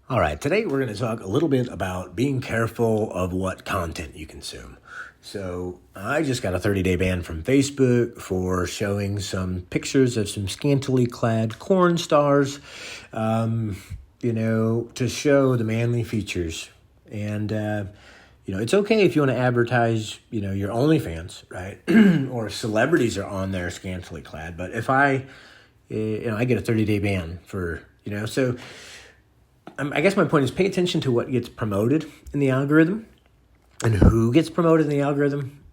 All right, today we're going to talk a little bit about being careful of what content you consume. So I just got a 30-day ban from Facebook for showing some pictures of some scantily clad corn stars, to show the manly features. And, it's okay if you want to advertise, your OnlyFans, right? Or celebrities are on there scantily clad. But if I get a 30-day ban for, so I guess my point is pay attention to what gets promoted in the algorithm and who gets promoted in the algorithm.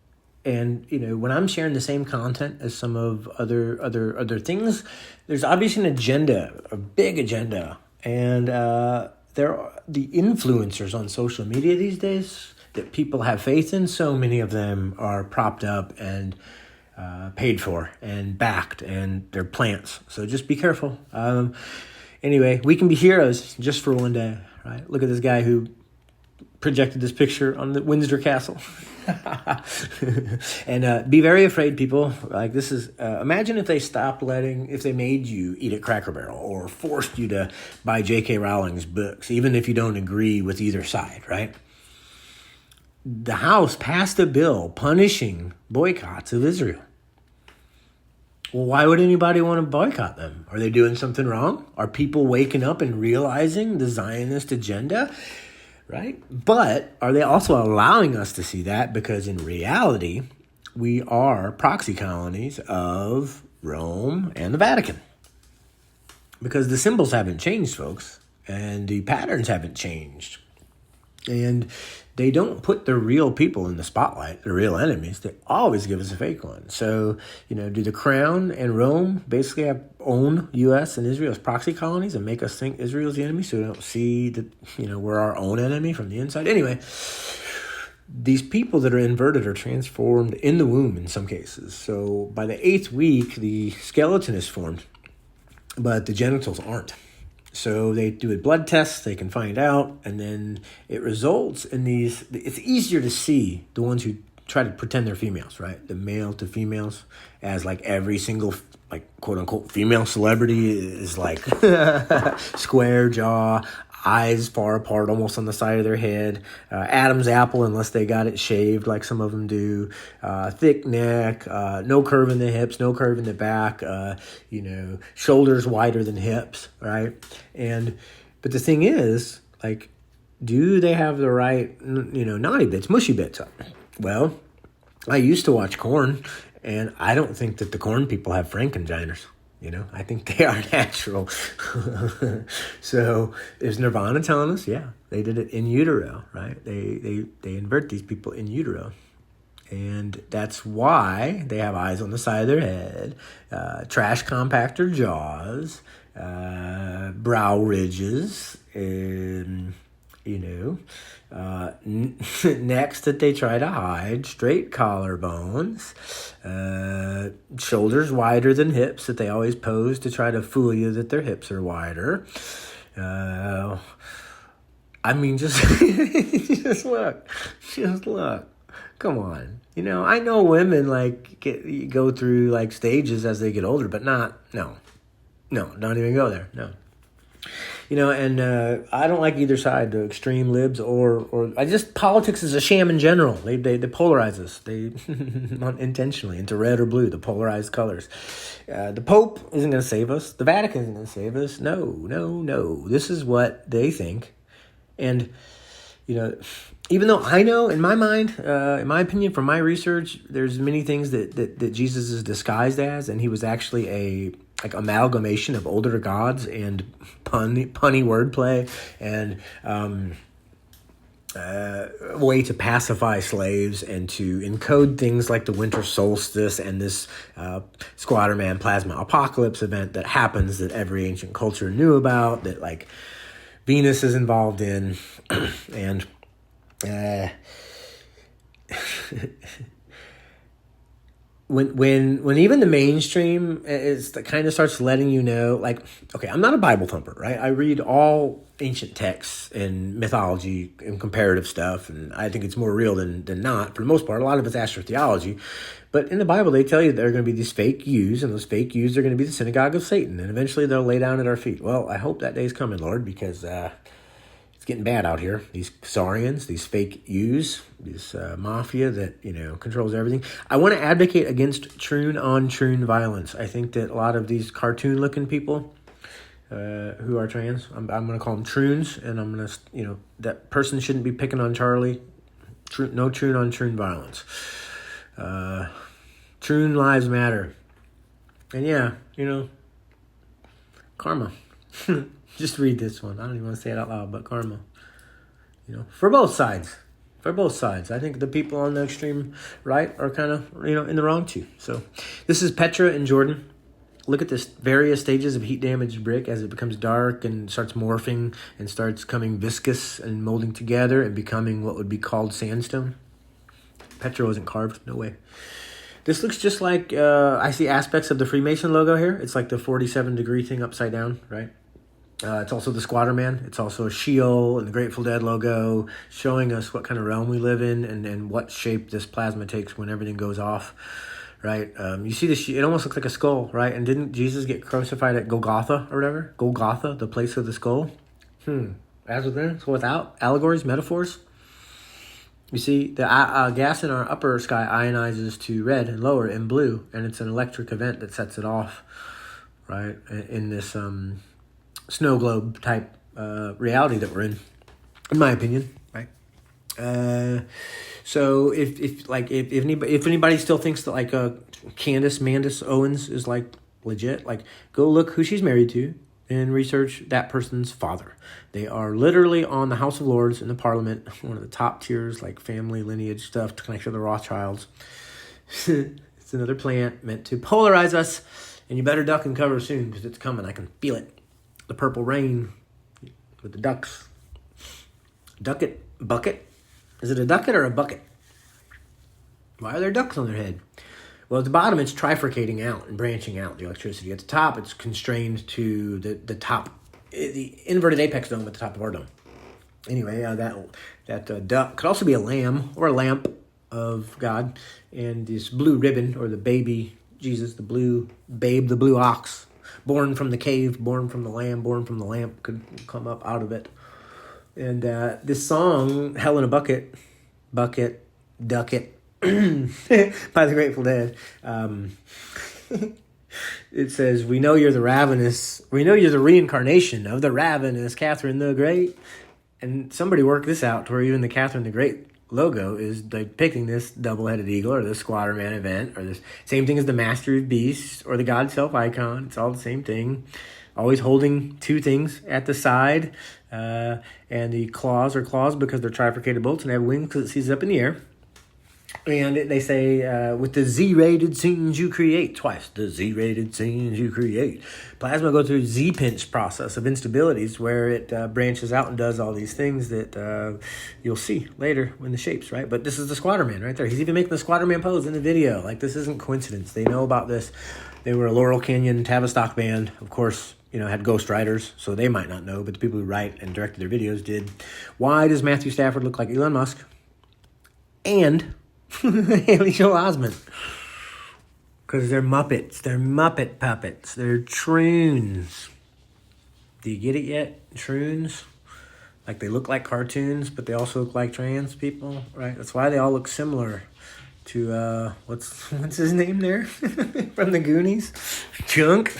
And, when I'm sharing the same content as some of other things, there's obviously an agenda, a big agenda. And there are the influencers on social media these days that people have faith in. So many of them are propped up and paid for and backed, and they're plants. So just be careful. Anyway, we can be heroes just for one day, right? Look at this guy who projected this picture on the Windsor Castle. And be very afraid, people. Like, this is, imagine if they made you eat at Cracker Barrel or forced you to buy J.K. Rowling's books, even if you don't agree with either side, right? The House passed a bill punishing boycotts of Israel. Well, why would anybody want to boycott them? Are they doing something wrong? Are people waking up and realizing the Zionist agenda? Right? But are they also allowing us to see that? Because in reality, we are proxy colonies of Rome and the Vatican. Because the symbols haven't changed, folks, and the patterns haven't changed. And they don't put the real people in the spotlight, the real enemies. They always give us a fake one. So, do the Crown and Rome basically own U.S. and Israel as proxy colonies and make us think Israel's the enemy so we don't see that, we're our own enemy from the inside? Anyway, these people that are inverted are transformed in the womb in some cases. So by the 8th week, the skeleton is formed, but the genitals aren't. So they do a blood test, they can find out, and then it results in these. It's easier to see the ones who try to pretend they're females, right? The male to females, as like every single, like, quote unquote, female celebrity is like square jaw, eyes far apart, almost on the side of their head, Adam's apple, unless they got it shaved like some of them do, thick neck, no curve in the hips, no curve in the back, shoulders wider than hips, right? But the thing is, like, do they have the right, naughty bits, mushy bits? Well, I used to watch corn, and I don't think that the corn people have frankenginers. I think they are natural. So is Nirvana telling us? Yeah, they did it in utero, right? They invert these people in utero. And that's why they have eyes on the side of their head, trash compactor jaws, brow ridges, necks that they try to hide, straight collarbones, shoulders wider than hips that they always pose to try to fool you that their hips are wider. Just look. Come on. I know women go through stages as they get older, but don't even go there. No. And I don't like either side, the extreme libs or politics is a sham in general. They polarize us. They intentionally into red or blue, the polarized colors. The Pope isn't going to save us. The Vatican isn't going to save us. No. This is what they think. And, even though I know in my mind, in my opinion, from my research, there's many things that Jesus is disguised as, and he was actually a amalgamation of older gods and punny wordplay and a way to pacify slaves and to encode things like the winter solstice and this Squatterman plasma apocalypse event that happens that every ancient culture knew about, that Venus is involved in, and when even the mainstream is kind of starts letting you know, okay, I'm not a Bible thumper, right? I read all ancient texts and mythology and comparative stuff, and I think it's more real than not for the most part. A lot of it's astrotheology, but in the Bible they tell you there are going to be these fake yous, and those fake yous are going to be the synagogue of Satan, and eventually they'll lay down at our feet. Well, I hope that day's coming, Lord, because It's getting bad out here. These Saurians, these fake U's, this mafia that, controls everything. I want to advocate against troon-on-troon violence. I think that a lot of these cartoon-looking people who are trans, I'm going to call them troons, and I'm going to, that person shouldn't be picking on Charlie. No troon-on-troon violence. Troon lives matter. And yeah, karma. Just read this one. I don't even want to say it out loud, but karma. For both sides. For both sides. I think the people on the extreme right are kind of, in the wrong too. So this is Petra and Jordan. Look at this various stages of heat damaged brick as it becomes dark and starts morphing and starts coming viscous and molding together and becoming what would be called sandstone. Petra wasn't carved. No way. This looks just like, I see aspects of the Freemason logo here. It's like the 47-degree thing upside down, right? It's also the Squatterman. It's also a Sheol and the Grateful Dead logo, showing us what kind of realm we live in and what shape this plasma takes when everything goes off, right? You see it almost looks like a skull, right? And didn't Jesus get crucified at Golgotha or whatever? Golgotha, the place of the skull. As within, so without. Allegories, metaphors. You see, the gas in our upper sky ionizes to red and lower in blue, and it's an electric event that sets it off, right? In this snow globe type reality that we're in my opinion, right? So if anybody still thinks that like Candace Mandis Owens is like legit, like go look who she's married to and research that person's father. They are literally on the House of Lords in the Parliament, one of the top tiers, like family lineage stuff to connect to the Rothschilds. It's another plant meant to polarize us, and you better duck and cover soon because it's coming. I can feel it. The purple rain with the ducks. Ducket? Bucket? Is it a ducket or a bucket? Why are there ducks on their head? Well, at the bottom, it's trifurcating out and branching out, the electricity. At the top, it's constrained to the top, the inverted apex dome at the top of our dome. Anyway, that duck could also be a lamb or a lamp of God. And this blue ribbon, or the baby Jesus, the blue babe, the blue ox, born from the cave, born from the lamb, born from the lamp, could come up out of it. And this song, Hell in a Bucket, Duck It, by the Grateful Dead, it says, we know you're the reincarnation of the ravenous Catherine the Great. And somebody worked this out to where even the Catherine the Great logo is depicting this double-headed eagle or the Squatterman event or this same thing as the Master of Beasts or the God Self icon. It's all the same thing. Always holding two things at the side. And the claws are claws because they're trifurcated bolts and they have wings because it sees up in the air. And they say, with the Z-rated scenes you create, twice, the Z-rated scenes you create. Plasma goes through Z-pinch process of instabilities where it branches out and does all these things that you'll see later in the shapes, right? But this is the Squatterman right there. He's even making the Squatterman pose in the video. Like, this isn't coincidence. They know about this. They were a Laurel Canyon Tavistock band, of course, had ghostwriters, so they might not know, but the people who write and directed their videos did. Why does Matthew Stafford look like Elon Musk? And Haley Joel Osment. Because they're Muppets. They're Muppet puppets. They're Troons. Do you get it yet? Troons? Like they look like cartoons, but they also look like trans people, right? That's why they all look similar to, what's his name there? From the Goonies? Chunk?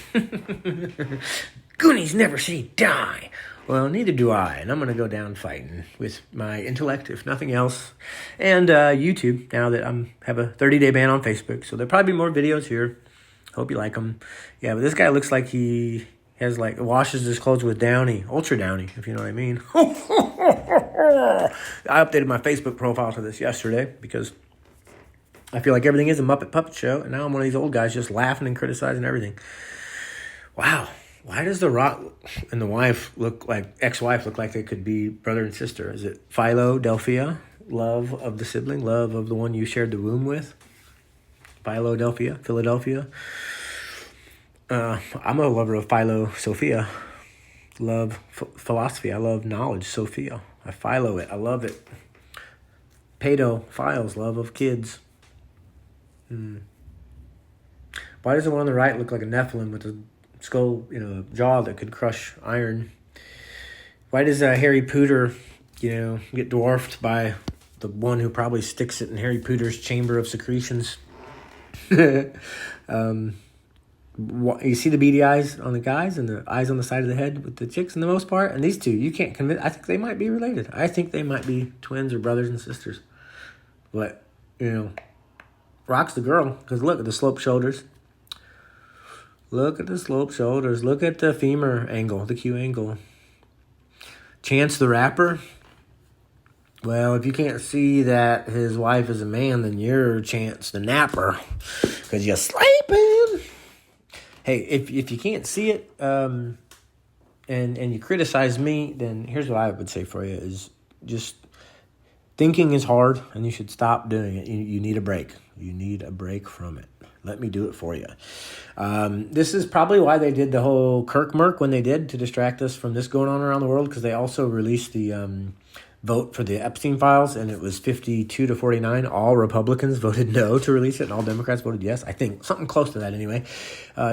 Goonies never say die. Well, neither do I, and I'm going to go down fighting with my intellect, if nothing else. And YouTube, now that I have a 30-day ban on Facebook, so there'll probably be more videos here. Hope you like them. Yeah, but this guy looks like he has, washes his clothes with Downy, Ultra Downy, if you know what I mean. I updated my Facebook profile to this yesterday because I feel like everything is a Muppet puppet show, and now I'm one of these old guys just laughing and criticizing everything. Wow. Why does The Rock and the wife ex-wife look like they could be brother and sister? Is it Philadelphia, love of the sibling, love of the one you shared the womb with? Philadelphia. I'm a lover of Sophia. Love philosophy. I love knowledge, Sophia. I philo it. I love it. Pedophiles, love of kids. Why does the one on the right look like a Nephilim with a skull, jaw that could crush iron? Why does Harry Pooter, get dwarfed by the one who probably sticks it in Harry Pooter's chamber of secretions? You see the beady eyes on the guys and the eyes on the side of the head with the chicks in the most part? And these two, you can't convince. I think they might be related. I think they might be twins or brothers and sisters. But, Rock's the girl. Because look at the sloped shoulders. Look at the sloped shoulders. Look at the femur angle, the Q angle. Chance the Rapper. Well, if you can't see that his wife is a man, then you're Chance the Napper. Because you're sleeping. Hey, if you can't see it and you criticize me, then here's what I would say for you is just thinking is hard and you should stop doing it. You need a break. You need a break from it. Let me do it for you. This is probably why they did the whole Kirk Merc when they did, to distract us from this going on around the world, because they also released the vote for the Epstein files, and it was 52-49. All Republicans voted no to release it, and all Democrats voted yes. I think something close to that anyway.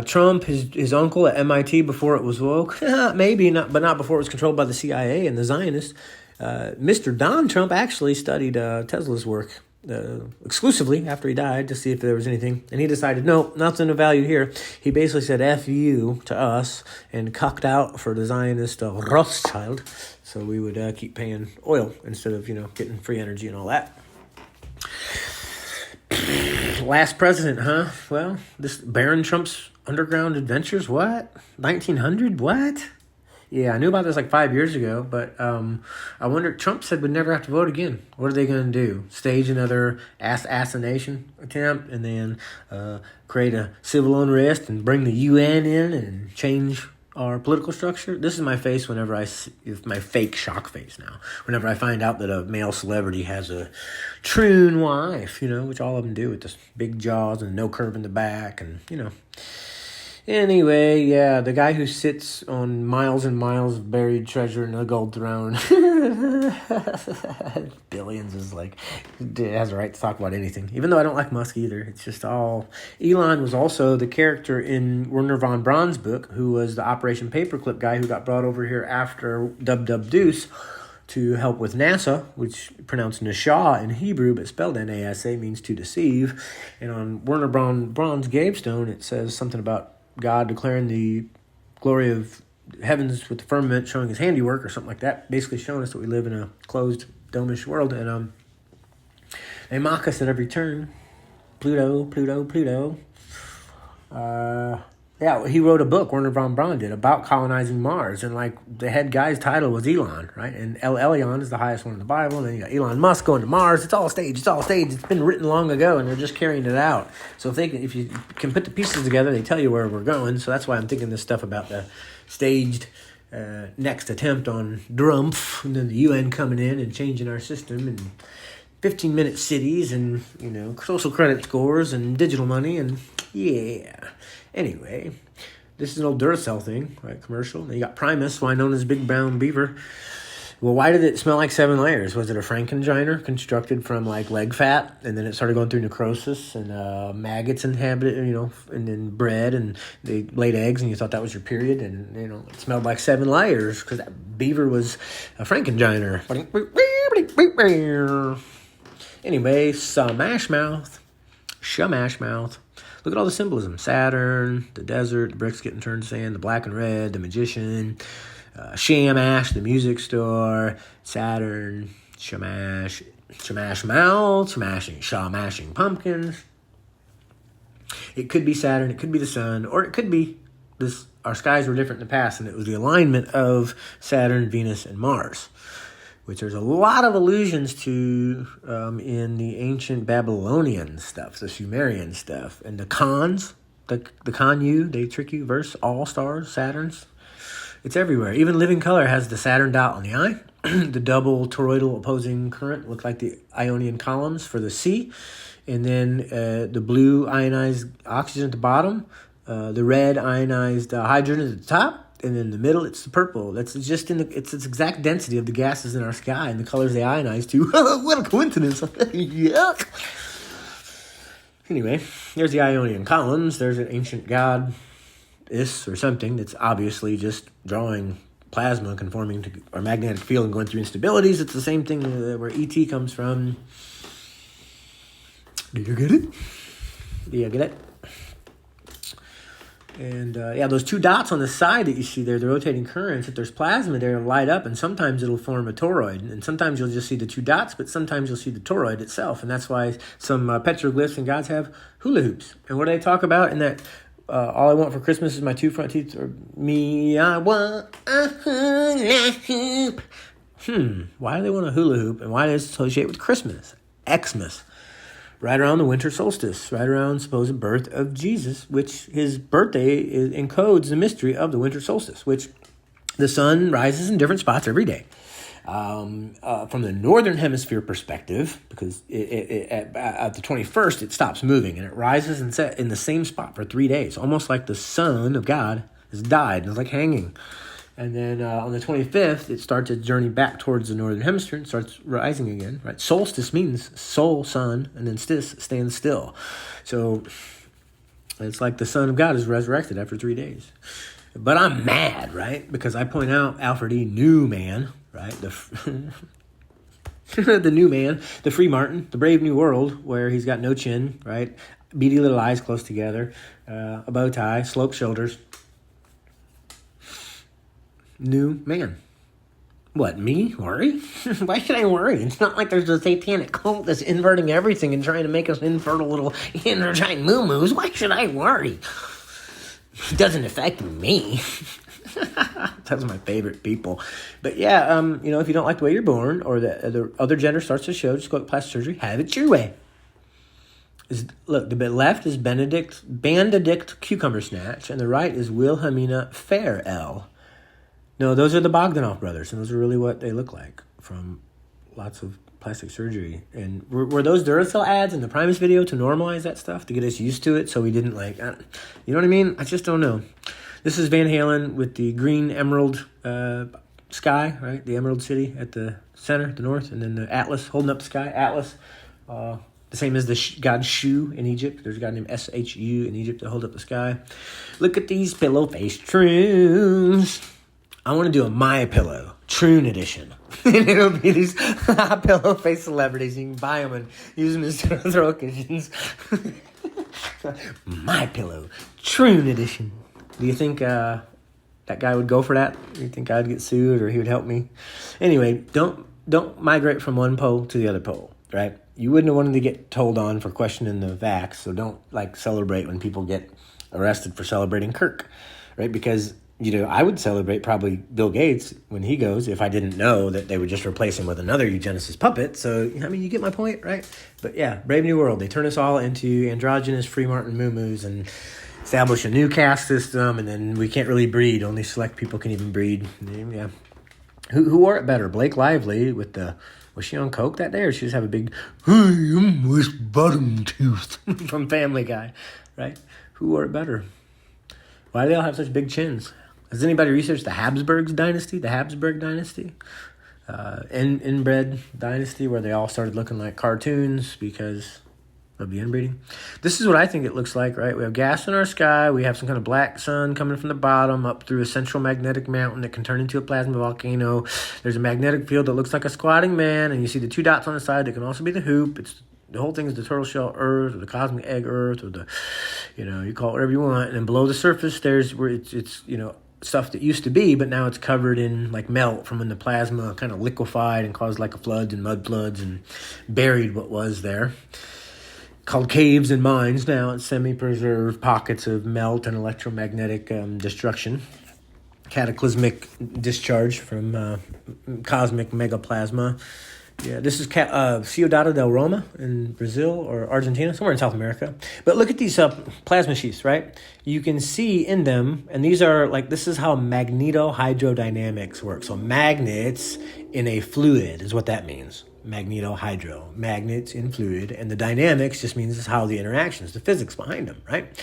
Trump, his uncle at MIT before it was woke, maybe not, but not before it was controlled by the CIA and the Zionists. Mr. Don Trump actually studied Tesla's work exclusively after he died to see if there was anything, and he decided no, nothing of value here. He basically said F you to us and cucked out for the Zionist Rothschild, so we would keep paying oil instead of getting free energy and all that. Last president, huh? Well, this Baron Trump's underground adventures, what? 1900, what? Yeah, I knew about this like 5 years ago, but I wonder, Trump said we'd never have to vote again. What are they going to do? Stage another assassination attempt and then create a civil unrest and bring the UN in and change our political structure? This is my face whenever it's my fake shock face now. Whenever I find out that a male celebrity has a troon wife, which all of them do with this big jaws and no curve in the back and, Anyway, yeah, the guy who sits on miles and miles of buried treasure in a gold throne, billions, is has a right to talk about anything. Even though I don't like Musk either, it's just all. Elon was also the character in Werner von Braun's book, who was the Operation Paperclip guy who got brought over here after Dub Deuce to help with NASA, which pronounced Nashah in Hebrew, but spelled NASA, means to deceive. And on Werner von Braun's gravestone, it says something about God declaring the glory of heavens with the firmament, showing his handiwork or something like that, basically showing us that we live in a closed, dome-ish world. And they mock us at every turn. Pluto. Yeah, he wrote a book, Werner von Braun did, about colonizing Mars. And the head guy's title was Elon, right? And El Elyon is the highest one in the Bible. And then you got Elon Musk going to Mars. It's all staged. It's been written long ago, and they're just carrying it out. So if you can put the pieces together, they tell you where we're going. So that's why I'm thinking this stuff about the staged next attempt on Drumpf, and then the UN coming in and changing our system, and 15-minute cities, and social credit scores, and digital money, and yeah. Anyway, this is an old Duracell thing, right? Commercial. Then you got Primus, why known as Big Brown Beaver. Well, why did it smell like 7 layers? Was it a Frankensteiner constructed from leg fat, and then it started going through necrosis, and maggots inhabited, and then bread, and they laid eggs, and you thought that was your period, and it smelled like 7 layers because that beaver was a Frankensteiner. Anyway, Shamash mouth. Look at all the symbolism. Saturn, the desert, the bricks getting turned to sand, the black and red, the magician, Shamash, the music store, Saturn, Shamash mouth, shamashing pumpkins. It could be Saturn, it could be the sun, or it could be this. Our skies were different in the past, and it was the alignment of Saturn, Venus, and Mars, which there's a lot of allusions to in the ancient Babylonian stuff, the Sumerian stuff, and the Khans, the Khan-yu, they trick you, verse, all stars, Saturns. It's everywhere. Even Living Color has the Saturn dot on the eye. The double toroidal opposing current look like the Ionian columns for the sea. And then the blue ionized oxygen at the bottom, the red ionized hydrogen at the top. And in the middle, it's the purple. That's just it's its exact density of the gases in our sky and the colors they ionize to. What a coincidence. Yuck. Anyway, there's the Ionian columns. There's an ancient god or something that's obviously just drawing plasma conforming to our magnetic field and going through instabilities. It's the same thing where ET comes from. Did you get it? Yeah, get it? And those two dots on the side that you see there, the rotating currents, if there's plasma there, it'll light up, and sometimes it'll form a toroid. And sometimes you'll just see the two dots, but sometimes you'll see the toroid itself. And that's why some petroglyphs and gods have hula hoops. And what do they talk about in that, all I want for Christmas is my two front teeth, or me, I want a hula hoop. Why do they want a hula hoop, and why does it associate with Christmas? Xmas. Right around the winter solstice, right around supposed birth of Jesus, which his birthday encodes the mystery of the winter solstice, which the sun rises in different spots every day. From the northern hemisphere perspective, because at the 21st, it stops moving, and it rises and sets in the same spot for 3 days, almost like the Son of God has died, and it's like hanging. And then on the 25th, it starts its journey back towards the northern hemisphere and starts rising again, right? Solstice means soul, sun, and then stis, stand still. So it's like the Son of God is resurrected after 3 days. But I'm mad, right? Because I point out Alfred E. Newman, right? The new man, the free Martin, the brave new world, where he's got no chin, right? Beady little eyes close together, a bow tie, sloped shoulders. New man. What, me? Worry? Why should I worry? It's not like there's a satanic cult that's inverting everything and trying to make us infertile little giant moo-moos. Why should I worry? It doesn't affect me. That's my favorite people. But yeah, if you don't like the way you're born or the other gender starts to show, just go to plastic surgery. Have it your way. Look, the left is Benedict Cucumber Snatch, and the right is Wilhelmina Farrell. No, those are the Bogdanov brothers, and those are really what they look like from lots of plastic surgery. And were those Duracell ads in the Primus video to normalize that stuff, to get us used to it so we didn't you know what I mean? I just don't know. This is Van Halen with the green emerald sky, right? The Emerald City at the center, the north, and then the Atlas holding up the sky. Atlas, the same as the god Shu in Egypt. There's a god named Shu in Egypt to hold up the sky. Look at these pillow face troons. I want to do a My Pillow Troon edition. And it'll be these pillow face celebrities. You can buy them and use them as throw cushions. My Pillow Troon edition. Do you think that guy would go for that? Do you think I'd get sued or he would help me? Anyway, don't migrate from one pole to the other pole, right? You wouldn't have wanted to get told on for questioning the vax, so don't celebrate when people get arrested for celebrating Kirk, right? Because I would celebrate probably Bill Gates when he goes if I didn't know that they would just replace him with another eugenicist puppet. So, you get my point, right? But yeah, Brave New World. They turn us all into androgynous free Martin moo-moos and establish a new caste system, and then we can't really breed. Only select people can even breed. Yeah. Who wore it better? Blake Lively with the... Was she on coke that day, or did she just have a big... I am Miss Bottom Tooth from Family Guy, right? Who wore it better? Why do they all have such big chins? Has anybody researched the Habsburg dynasty? Inbred dynasty, where they all started looking like cartoons because of the inbreeding. This is what I think it looks like, right? We have gas in our sky. We have some kind of black sun coming from the bottom up through a central magnetic mountain that can turn into a plasma volcano. There's a magnetic field that looks like a squatting man, and you see the two dots on the side that can also be the hoop. The whole thing is the turtle shell Earth, or the cosmic egg Earth, or the, you call it whatever you want. And then below the surface, there's where it's stuff that used to be, but now it's covered in melt from when the plasma kind of liquefied and caused floods and mud floods and buried what was there. Called caves and mines now. It's semi-preserved pockets of melt and electromagnetic destruction. Cataclysmic discharge from cosmic megaplasma. Yeah, this is Ciudad del Roma in Brazil or Argentina, somewhere in South America. But look at these plasma sheaths, right? You can see in them, and these are this is how magnetohydrodynamics works. So magnets in a fluid is what that means. Magnetohydro, magnets in fluid, and the dynamics just means how the interactions, the physics behind them, right?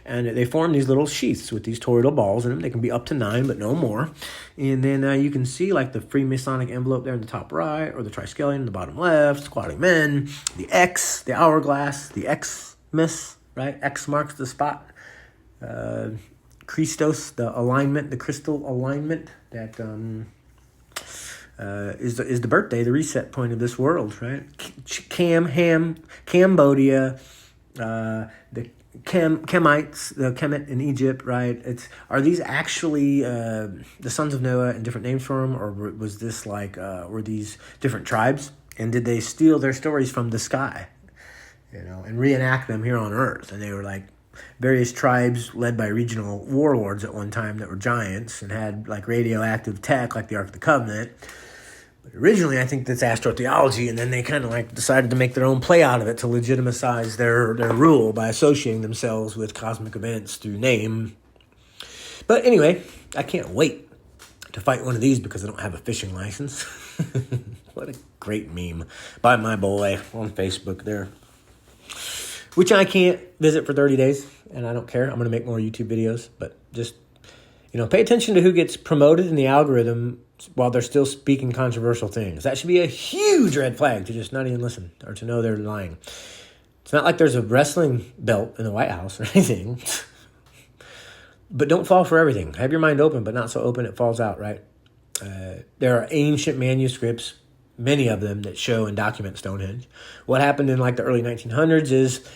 And they form these little sheaths with these toroidal balls in them. They can be up to 9, but no more. And then you can see the Freemasonic envelope there in the top right, or the triskelion in the bottom left, squatting men, the X, the hourglass, the Xmas, right? X marks the spot. Christos, the alignment, the crystal alignment that is the birthday, the reset point of this world, right? Cambodia, the Kemites, the Kemet in Egypt, right? Are these actually the sons of Noah and different names for them, or was this like were these different tribes? And did they steal their stories from the sky, and reenact them here on Earth? And they were like various tribes led by regional warlords at one time that were giants and had like radioactive tech, like the Ark of the Covenant. Originally, I think that's astrotheology, and then they kind of like decided to make their own play out of it to legitimize their rule by associating themselves with cosmic events through name. But anyway, I can't wait to fight one of these because I don't have a fishing license. What a great meme by my boy on Facebook there, which I can't visit for 30 days, and I don't care. I'm going to make more YouTube videos, but just, pay attention to who gets promoted in the algorithm while they're still speaking controversial things. That should be a huge red flag to just not even listen or to know they're lying. It's not like there's a wrestling belt in the White House or anything. But don't fall for everything. Have your mind open, but not so open it falls out, right? There are ancient manuscripts, many of them, that show and document Stonehenge. What happened in like the early 1900s is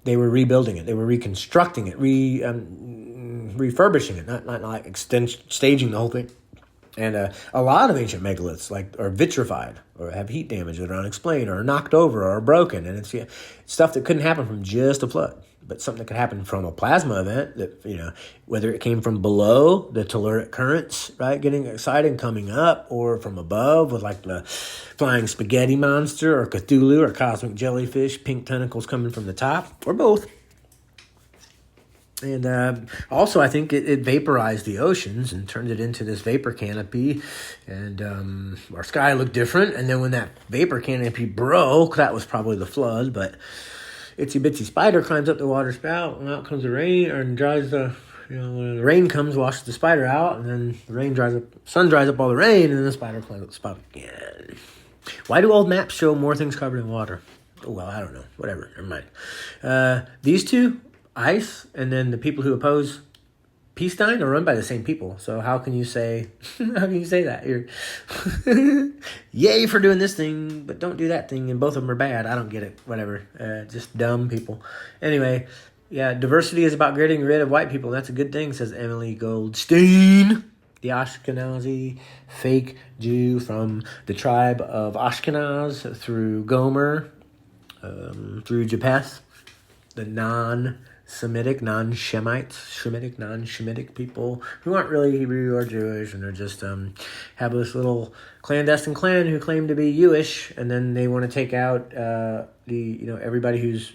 they were rebuilding it. They were reconstructing it, refurbishing it, not like staging the whole thing. And a lot of ancient megaliths are vitrified or have heat damage that are unexplained or are knocked over or are broken. And it's stuff that couldn't happen from just a flood, but something that could happen from a plasma event that, whether it came from below, the telluric currents, right, getting excited and coming up, or from above with like the flying spaghetti monster or Cthulhu or cosmic jellyfish, pink tentacles coming from the top, or both. And also, I think it vaporized the oceans and turned it into this vapor canopy. And our sky looked different. And then when that vapor canopy broke, that was probably the flood. But itsy bitsy spider climbs up the water spout, and out comes the rain, and dries the, when the rain comes, washes the spider out, and then the rain dries up, sun dries up all the rain, and then the spider climbs up the spout again. Why do old maps show more things covered in water? Oh, well, I don't know. Whatever. Never mind. These two, ICE, and then the people who oppose Peacestein, are run by the same people. So how can you say that? You're yay for doing this thing, but don't do that thing, and both of them are bad. I don't get it. Whatever. Just dumb people. Anyway, yeah, diversity is about getting rid of white people. That's a good thing, says Emily Goldstein, the Ashkenazi fake Jew from the tribe of Ashkenaz through Gomer, through Japheth, the non-Semitic, non-Shemitic people who aren't really Hebrew or Jewish, and they're just have this little clandestine clan who claim to be Jewish, and then they want to take out everybody who's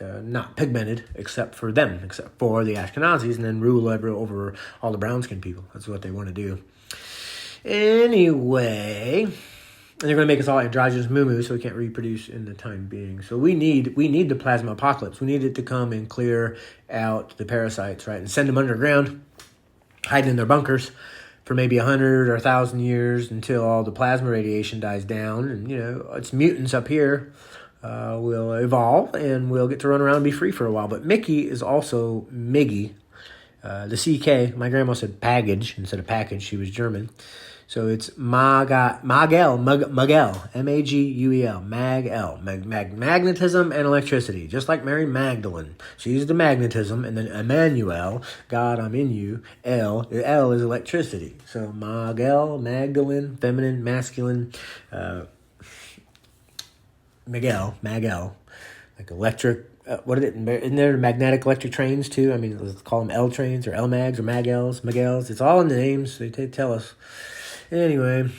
not pigmented except for the Ashkenazis, and then rule over all the brown-skinned people. That's what they want to do. Anyway, and they're going to make us all androgynous moo-moo so we can't reproduce in the time being. So we need the plasma apocalypse. We need it to come and clear out the parasites, right, and send them underground, hiding in their bunkers for maybe 100 or 1,000 years until all the plasma radiation dies down. And, it's mutants up here will evolve, and we'll get to run around and be free for a while. But Mickey is also Miggy. The CK, my grandma said package instead of package. She was German. So it's Magel, M-A-G-U-E-L, Mag-El, magnetism and electricity, just like Mary Magdalene. She's the magnetism, and then Emmanuel, God, I'm in you, L is electricity. So Magel, Magdalene, feminine, masculine, Magel, like electric. Isn't there magnetic electric trains too? I mean, let's call them L trains or L mags or Magels. It's all in the names. They tell us. Anyway,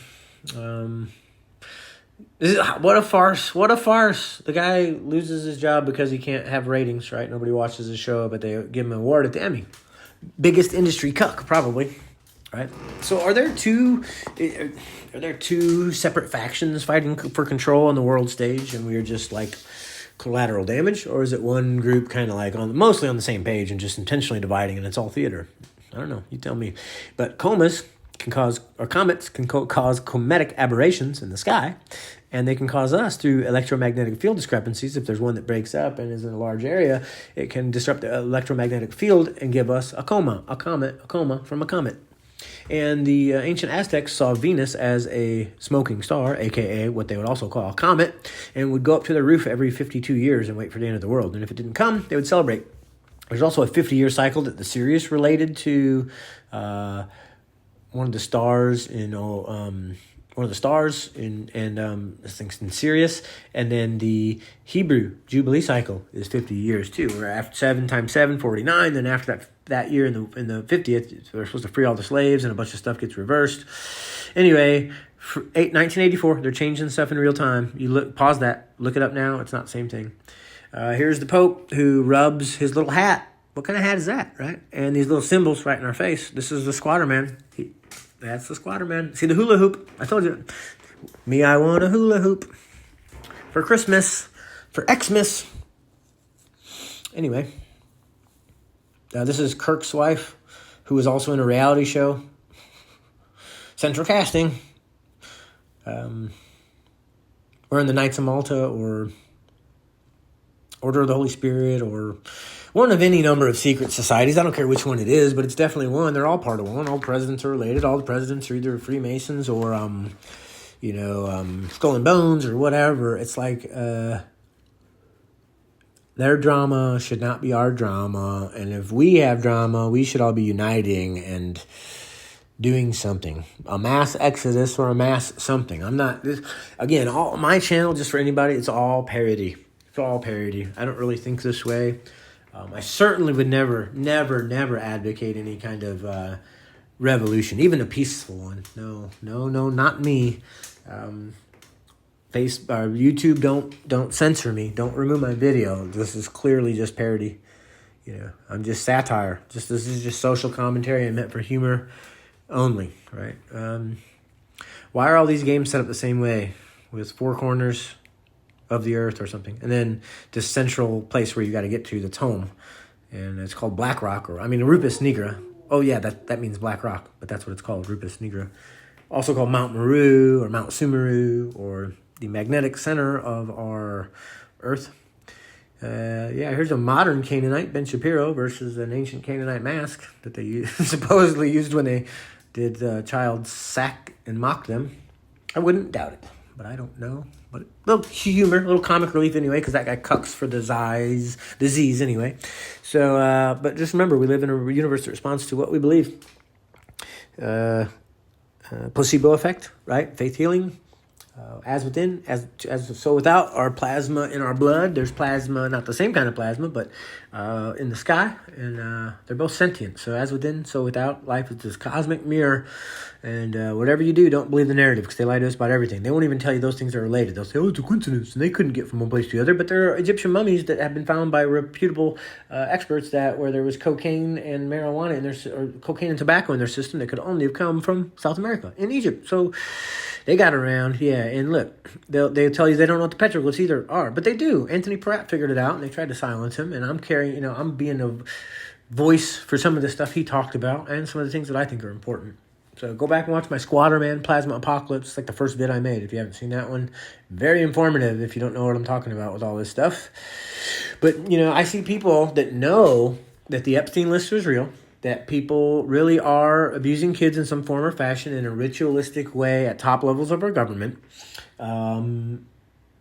what a farce. The guy loses his job because he can't have ratings, right? Nobody watches the show, but they give him an award at the Emmy. Biggest industry cuck, probably, right? So are there two separate factions fighting for control on the world stage, and we're just like collateral damage? Or is it one group kind of like mostly on the same page and just intentionally dividing, and it's all theater? I don't know. You tell me. But comets can cause cometic aberrations in the sky, And they can cause us through electromagnetic field discrepancies. If there's one that breaks up and is in a large area, it can disrupt the electromagnetic field and give us a coma from a comet. And the ancient Aztecs saw Venus as a smoking star, aka what they would also call a comet, and would go up to their roof every 52 years and wait for the end of the world. And if it didn't come, they would celebrate. There's also a 50-year cycle that the Sirius related to one of the stars in this thing's in Sirius, and then the Hebrew Jubilee cycle is 50 years too. Where after 7 times 7, 49. Then after that year in the 50th, they're supposed to free all the slaves, and a bunch of stuff gets reversed. Anyway, 1984, they're changing stuff in real time. You pause that, look it up now. It's not the same thing. Here's the Pope who rubs his little hat. What kind of hat is that, right? And these little symbols right in our face. This is the Squatterman. That's the Squatterman. See the hula hoop? I told you. Me, I want a hula hoop. For Christmas. For Xmas. Anyway. This is Kirk's wife, who was also in a reality show. Central Casting. Or in the Knights of Malta, or Order of the Holy Spirit, or one of any number of secret societies. I don't care which one it is, but it's definitely one. They're all part of one. All presidents are related. All the presidents are either Freemasons or, Skull and Bones or whatever. It's like their drama should not be our drama. And if we have drama, we should all be uniting and doing something. A mass exodus or a mass something. Again, all my channel, just for anybody, it's all parody. It's all parody. I don't really think this way. I certainly would never advocate any kind of revolution, even a peaceful one. No, not me. YouTube, don't censor me. Don't remove my video. This is clearly just parody. I'm just satire. This is just social commentary and meant for humor only, right? Why are all these games set up the same way, with 4 corners of the earth or something, and then this central place where you got to get to that's home, and it's called Black Rock, Rupus Nigra. Oh yeah, that means Black Rock, but that's what it's called, Rupus Nigra. Also called Mount Meru or Mount Sumeru, or the magnetic center of our earth. Here's a modern Canaanite, Ben Shapiro, versus an ancient Canaanite mask that they supposedly used when they did child sack and mock them. I wouldn't doubt it, but I don't know. But a little humor, a little comic relief anyway, because that guy cucks for the disease anyway. So, but just remember, we live in a universe that responds to what we believe. Placebo effect, right? Faith healing. As within, as so without. Our plasma in our blood. There's plasma, not the same kind of plasma, but in the sky, and they're both sentient. So as within, so without. Life is this cosmic mirror, and whatever you do, don't believe the narrative, because they lie to us about everything. They won't even tell you those things are related. They'll say, "Oh, it's a coincidence," and they couldn't get from one place to the other. But there are Egyptian mummies that have been found by reputable experts where there was cocaine and marijuana or cocaine and tobacco in their system that could only have come from South America, in Egypt. So they got around, yeah. And look, they'll tell you they don't know what the petroglyphs either are, but they do. Anthony Pratt figured it out, and they tried to silence him. And I'm I'm being a voice for some of the stuff he talked about and some of the things that I think are important. So go back and watch my Squatterman Plasma Apocalypse. It's like the first vid I made. If you haven't seen that one, very informative if you don't know what I'm talking about with all this stuff. But I see people that know that the Epstein list is real, that people really are abusing kids in some form or fashion in a ritualistic way at top levels of our government,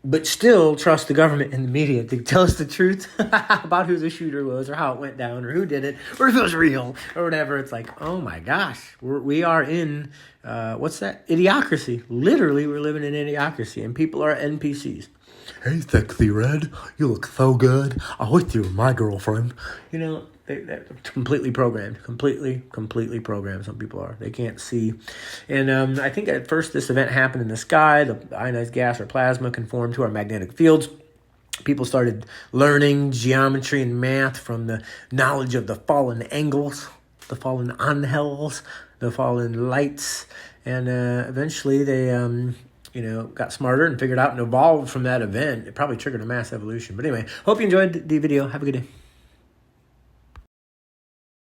but still trust the government and the media to tell us the truth about who the shooter was, or how it went down, or who did it, or if it was real, or whatever. It's like, oh my gosh, we are in, what's that? Idiocracy. Literally, we're living in idiocracy, and people are NPCs. Hey, sexy red, you look so good. I wish you were my girlfriend. They're completely programmed. Completely programmed. Some people are. They can't see. And I think at first this event happened in the sky. The ionized gas or plasma conformed to our magnetic fields. People started learning geometry and math from the knowledge of the fallen angels, the fallen angels, the fallen lights. And eventually they got smarter and figured out and evolved from that event. It probably triggered a mass evolution. But anyway, hope you enjoyed the video. Have a good day.